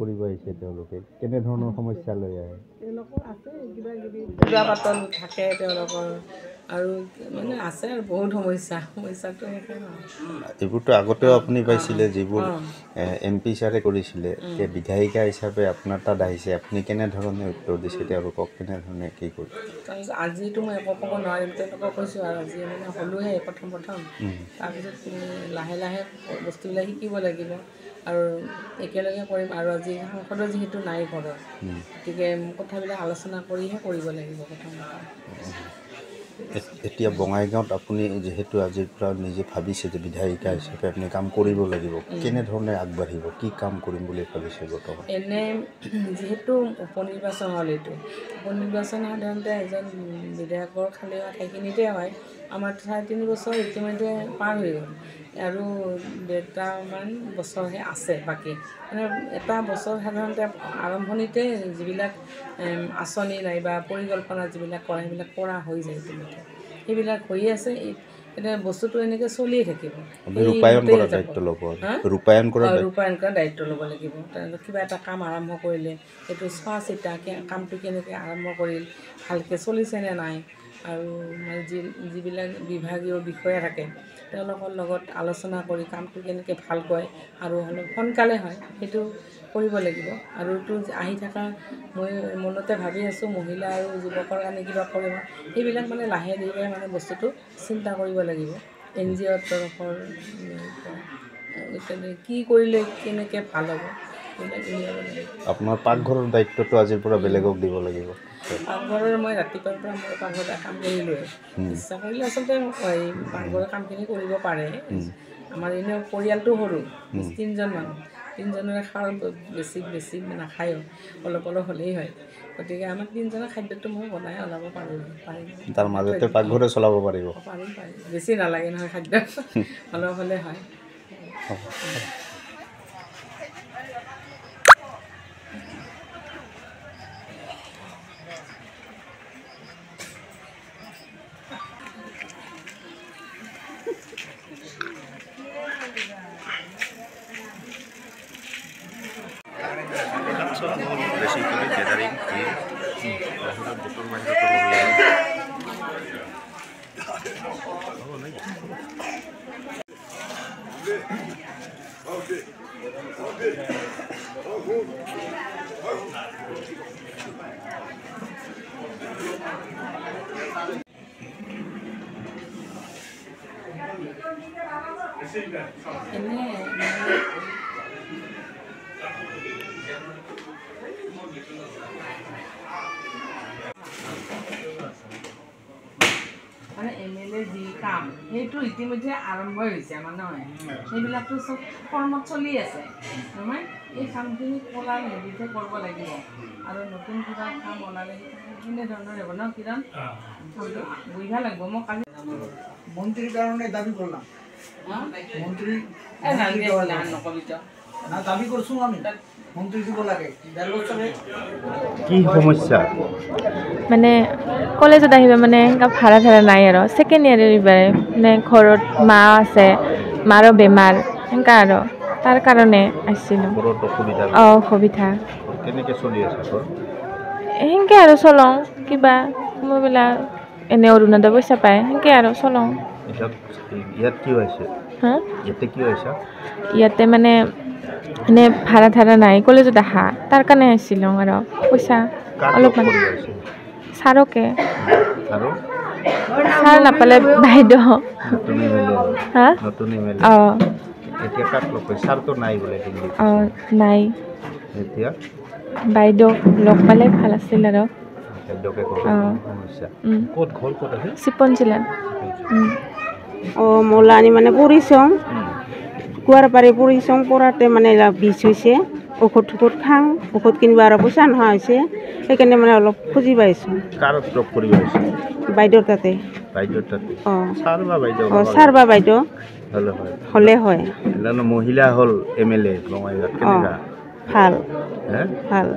কৰিব আহিছে তেওঁলোকে কেনেধৰণৰ সমস্যা লৈ আহে তেওঁলোকৰ আছে কিবা পাতল থাকে তেওঁলোকৰ আৰু মানে আছে আৰু বহুত সমস্যাটো এইবোৰতো আগতেও আপুনি পাইছিলে যিবোৰ MP ছাৰে কৰিছিলে এতিয়া বিধায়িকা হিচাপে আপোনাৰ তাত আহিছে আপুনি কেনেধৰণে উত্তৰ দিছে তেওঁলোকক কেনেধৰণে কি কৰিছে আজিতো মই একো ক'ব নোৱাৰিম তেওঁলোকক কৈছোঁ আৰু আজি মানে হ'লোহে প্ৰথম তাৰপিছত লাহে লাহে বস্তুবিলাক শিকিব লাগিব আৰু একেলগে কৰিম আৰু আজি সাংসদৰ যিহেতু নাই ঘৰত গতিকে কথাবিলাক আলোচনা কৰিহে কৰিব লাগিব প্ৰথম এতিয়া বঙাইগাঁৱত আপুনি যিহেতু আজিৰ পৰা নিজে ভাবিছে যে বিধায়িকা হিচাপে আপুনি কাম কৰিব লাগিব কেনেধৰণে আগবাঢ়িব কি কাম কৰিম বুলি ভাবিছে বৰ্তমান এনে যিহেতু উপনিৰ্বাচন হ'ল এইটো উপনিৰ্বাচন সাধাৰণতে এজন বিধায়কৰ খালী ঠাইখিনিতে হয় আমাৰ 3.5 বছৰ ইতিমধ্যে পাৰ হৈ গ'ল আৰু 1.5মান বছৰহে আছে বাকী মানে এটা বছৰ সাধাৰণতে আৰম্ভণিতে যিবিলাক আঁচনি নাইবা পৰিকল্পনা যিবিলাক কৰা সেইবিলাক কৰা হৈ যায় ইতিমধ্যে সেইবিলাক হৈ আছে এতিয়া বস্তুটো এনেকৈ চলিয়ে থাকিব ৰূপায়ণ কৰা দায়িত্ব ল'ব ৰূপায়ণ কৰা দায়িত্ব ল'ব লাগিব কিবা এটা কাম আৰম্ভ কৰিলে সেইটো চোৱা চিতা কামটো কেনেকৈ আৰম্ভ কৰিল ভালকৈ চলিছেনে নাই আৰু যিবিলাক বিভাগীয় বিষয়া থাকে তেওঁলোকৰ লগত আলোচনা কৰি কামটো কেনেকৈ ভালকৈ আৰু অলপ সোনকালে হয় সেইটো কৰিব লাগিব আৰু তো আহি থকা মই মনতে ভাবি আছোঁ মহিলা আৰু যুৱকৰ কাৰণে কিবা কৰিব সেইবিলাক মানে লাহে ধীৰে মানে বস্তুটো চিন্তা কৰিব লাগিব NGOৰ তৰফৰ কি কৰিলে কেনেকৈ ভাল হ'ব আপোনাৰ পাকঘৰৰ দায়িত্বটো আজিৰ পৰা বেলেগক দিব লাগিব পাকঘৰৰ মই ৰাতিপুৱাৰ পৰা মই পাকঘৰত কাম কৰিলোৱে ইচ্ছা কৰিলে আচলতে পাকঘৰৰ কামখিনি কৰিব পাৰে আমাৰ এনেও পৰিয়ালটো সৰু 3জন মানুহ 3জনৰে খাওঁ বেছি নাখায়ো অলপ হ'লেই হয় গতিকে আমাৰ 3জনৰ খাদ্যটো মই বনাই ওলাব পাৰিম তাৰ মাজতে পাকঘৰে চলাব পাৰিব পাৰিম বেছি নালাগে নহয় খাদ্য অলপ হ'লে হয় basically gathering here bahirat botol bahirat মানে MLA যি কাম সেইটো ইতিমধ্যে আৰম্ভ হৈছে আমাৰ নহয় সেইবিলাকতো চব কৰ্মত চলি আছে নহয় এই কামখিনি কৰাৰ হেৰিতে কৰিব লাগিব আৰু নতুন কিবা কাম ওলালে কেনেধৰণৰ হ'ব ন কিৰণ বুজিব লাগিব মই কালি মন্ত্ৰীৰ কাৰণে দাবী কৰলাম মন্ত্ৰী নকবিত না দাবী কৰিছোঁ আমি মন্ত্ৰী দিব লাগে কি সমস্যা মানে কলেজত আহিবা মানে ভাড়া নাই আৰু ছেকেণ্ড ইয়াৰ এইবাৰে মানে ঘৰত মা আছে মাৰো বেমাৰ সেনেকা আৰু তাৰ কাৰণে আহিছিলোঁ অসুবিধা কেনেকৈ চলি আছে সেনেকৈ আৰু চলওঁ কিবা সময়বিলাক এনে অৰুণোদয় পইচা পায় সেনেকৈ আৰু চলওঁ ইয়াত কি হৈছে ইয়াতে কি হৈছে ইয়াতে মানে এনে ভাড়া নাই কলেজত আহা তাৰ কাৰণে আহিছিলোঁ আৰু পইচা অলপমান ছাৰকে ছাৰ নাপালে বাইদেউ হা অঁ নাই বাইদেউ লগ পালে ভাল আছিল আৰু চিপন জিলাত মলানি মানে পৰিচং কুৱাৰ পাৰি পৰিচং পৰাতে মানে বিষ হৈছে ঔষধ খাওঁ ঔষধ কিনিব আৰু পইচা নোহোৱা হৈছে সেইকাৰণে মানে অলপ খুজি পাইছোঁ বাইদেউৰ তাতে ছাৰ বা বাইদেউ হ'লে হয় মহিলা হ'ল MLA বঙাইগাঁৱত ভাল